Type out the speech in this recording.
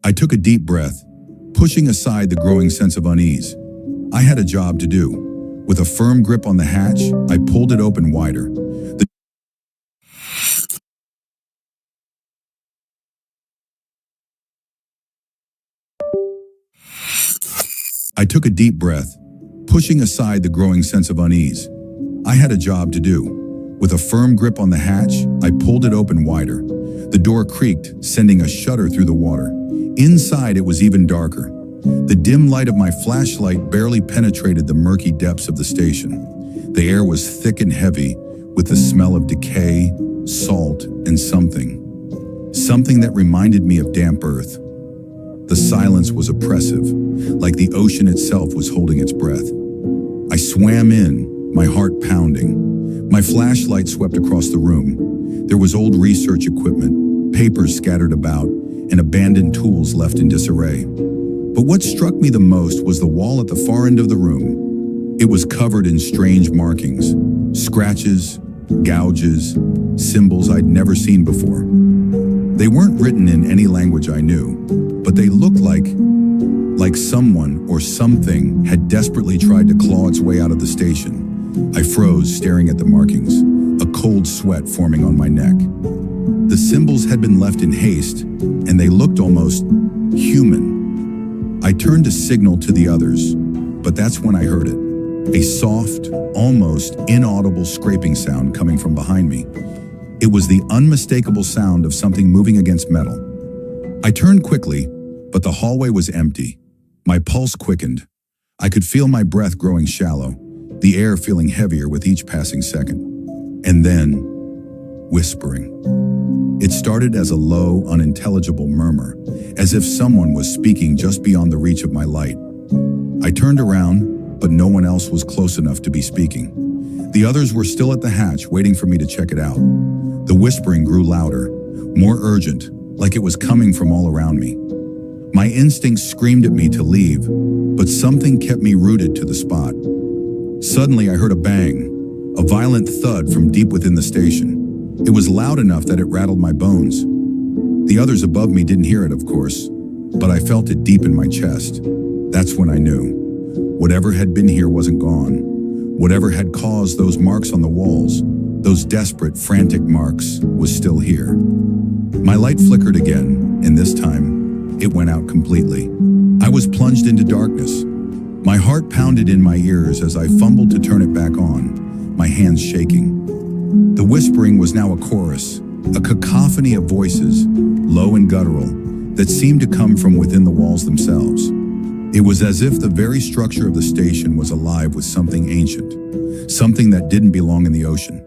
I took a deep breath, pushing aside the growing sense of unease. I had a job to do. With a firm grip on the hatch, I pulled it open wider. I took a deep breath, pushing aside the growing sense of unease. I had a job to do. With a firm grip on the hatch, I pulled it open wider. The door creaked, sending a shudder through the water. Inside, it was even darker. The dim light of my flashlight barely penetrated the murky depths of the station. The air was thick and heavy, with the smell of decay, salt, and something that reminded me of damp earth. The silence was oppressive, like the ocean itself was holding its breath. I swam in, my heart pounding. My flashlight swept across the room. There was old research equipment, papers scattered about, and abandoned tools left in disarray. But what struck me the most was the wall at the far end of the room. It was covered in strange markings, scratches, gouges, symbols I'd never seen before. They weren't written in any language I knew, but they looked like someone or something had desperately tried to claw its way out of the station. I froze, staring at the markings, a cold sweat forming on my neck. The symbols had been left in haste, and they looked almost human. I turned to signal to the others, but that's when I heard it. A soft, almost inaudible scraping sound coming from behind me. It was the unmistakable sound of something moving against metal. I turned quickly, but the hallway was empty. My pulse quickened. I could feel my breath growing shallow, the air feeling heavier with each passing second. And then, whispering. It started as a low, unintelligible murmur, as if someone was speaking just beyond the reach of my light. I turned around, but no one else was close enough to be speaking. The others were still at the hatch, waiting for me to check it out. The whispering grew louder, more urgent, like it was coming from all around me. My instincts screamed at me to leave, but something kept me rooted to the spot. Suddenly, I heard a bang, a violent thud from deep within the station. It was loud enough that it rattled my bones. The others above me didn't hear it, of course, but I felt it deep in my chest. That's when I knew. Whatever had been here wasn't gone. Whatever had caused those marks on the walls, those desperate, frantic marks, was still here. My light flickered again, and this time, it went out completely. I was plunged into darkness. My heart pounded in my ears as I fumbled to turn it back on, my hands shaking. The whispering was now a chorus, a cacophony of voices, low and guttural, that seemed to come from within the walls themselves. It was as if the very structure of the station was alive with something ancient, something that didn't belong in the ocean.